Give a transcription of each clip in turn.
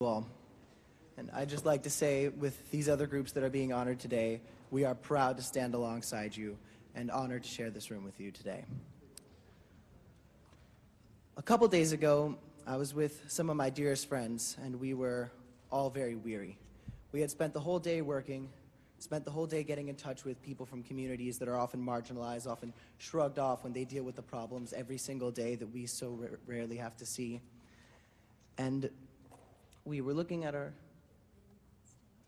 All. And I'd just like to say, with these other groups that are being honored today, we are proud to stand alongside you and honored to share this room with you today. A couple days ago, I was with some of my dearest friends, and we were all very weary. We had spent the whole day working, spent the whole day getting in touch with people from communities that are often marginalized, often shrugged off when they deal with the problems every single day that we so rarely have to see. And we were looking at our...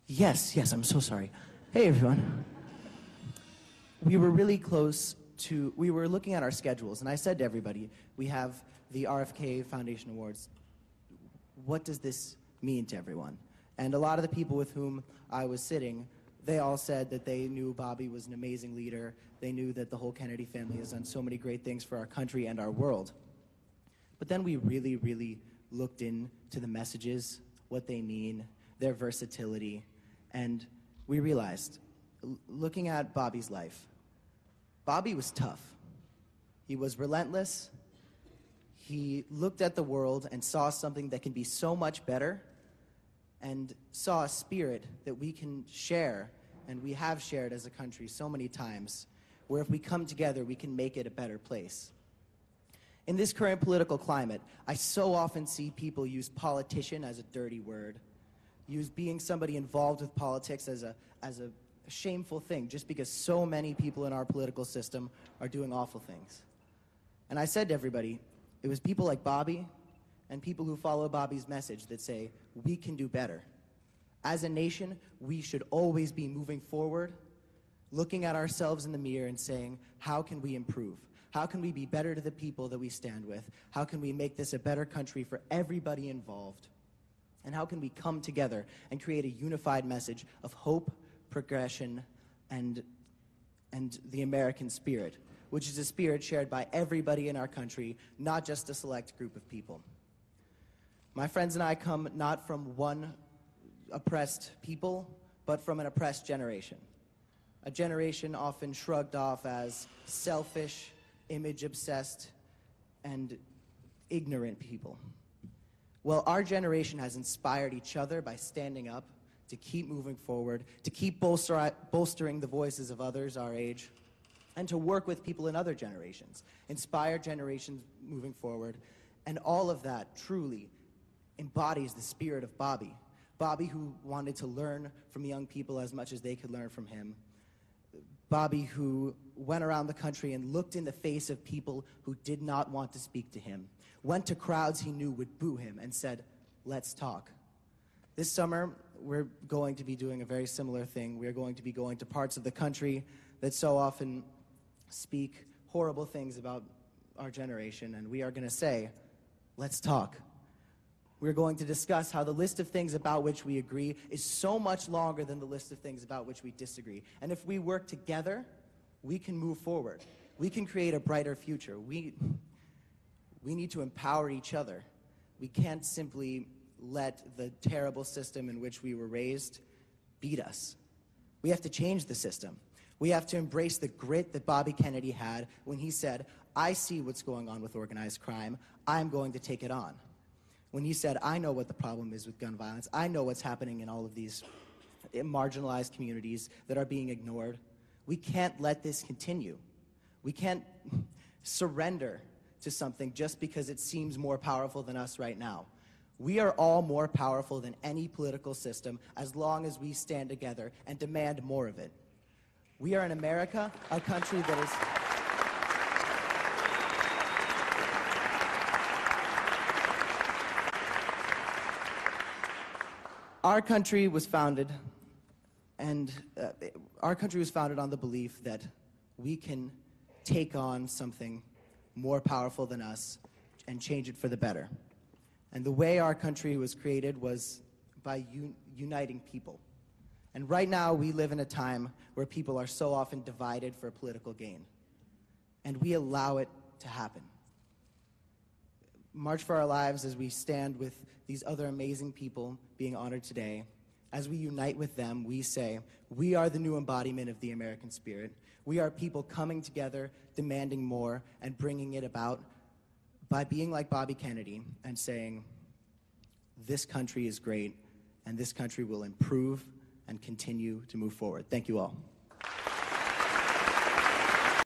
Yes, I'm so sorry. Hey, everyone. We were really close to... We were looking at our schedules, and I said to everybody, we have the RFK Foundation Awards. What does this mean to everyone? And a lot of the people with whom I was sitting, they all said that they knew Bobby was an amazing leader. They knew that the whole Kennedy family has done so many great things for our country and our world. But then we really looked into the messages, what they mean, their versatility, and we realized, looking at Bobby's life, Bobby was tough. He was relentless. He looked at the world and saw something that can be so much better, and saw a spirit that we can share, and we have shared as a country so many times, where if we come together, we can make it a better place. In this current political climate, I so often see people use politician as a dirty word, use being somebody involved with politics as a shameful thing, just because so many people in our political system are doing awful things. And I said to everybody, it was people like Bobby and people who follow Bobby's message that say, we can do better. As a nation, we should always be moving forward, looking at ourselves in the mirror and saying, how can we improve? How can we be better to the people that we stand with? How can we make this a better country for everybody involved? And how can we come together and create a unified message of hope, progression, and the American spirit, which is a spirit shared by everybody in our country, not just a select group of people. My friends and I come not from one oppressed people, but from an oppressed generation. A generation often shrugged off as selfish, image-obsessed, and ignorant people. Well, our generation has inspired each other by standing up to keep moving forward, to keep bolstering the voices of others our age, and to work with people in other generations, inspire generations moving forward. And all of that truly embodies the spirit of Bobby. Bobby, who wanted to learn from young people as much as they could learn from him. Bobby, who went around the country and looked in the face of people who did not want to speak to him, went to crowds he knew would boo him and said, let's talk. This summer, we're going to be doing a very similar thing. We're going to be going to parts of the country that so often speak horrible things about our generation, and we are going to say, let's talk. We're going to discuss how the list of things about which we agree is so much longer than the list of things about which we disagree. And if we work together, we can move forward. We can create a brighter future. We need to empower each other. We can't simply let the terrible system in which we were raised beat us. We have to change the system. We have to embrace the grit that Bobby Kennedy had when he said, I see what's going on with organized crime. I'm going to take it on. When he said, I know what the problem is with gun violence. I know what's happening in all of these marginalized communities that are being ignored. We can't let this continue. We can't surrender to something just because it seems more powerful than us right now. We are all more powerful than any political system as long as we stand together and demand more of it. We are in America, a country that is... Our country was founded on the belief that we can take on something more powerful than us and change it for the better. And the way our country was created was by uniting people. And right now we live in a time where people are so often divided for political gain. And we allow it to happen. March for Our Lives, as we stand with these other amazing people being honored today, as we unite with them, we say, we are the new embodiment of the American spirit. We are people coming together, demanding more, and bringing it about by being like Bobby Kennedy and saying, this country is great, and this country will improve and continue to move forward. Thank you all.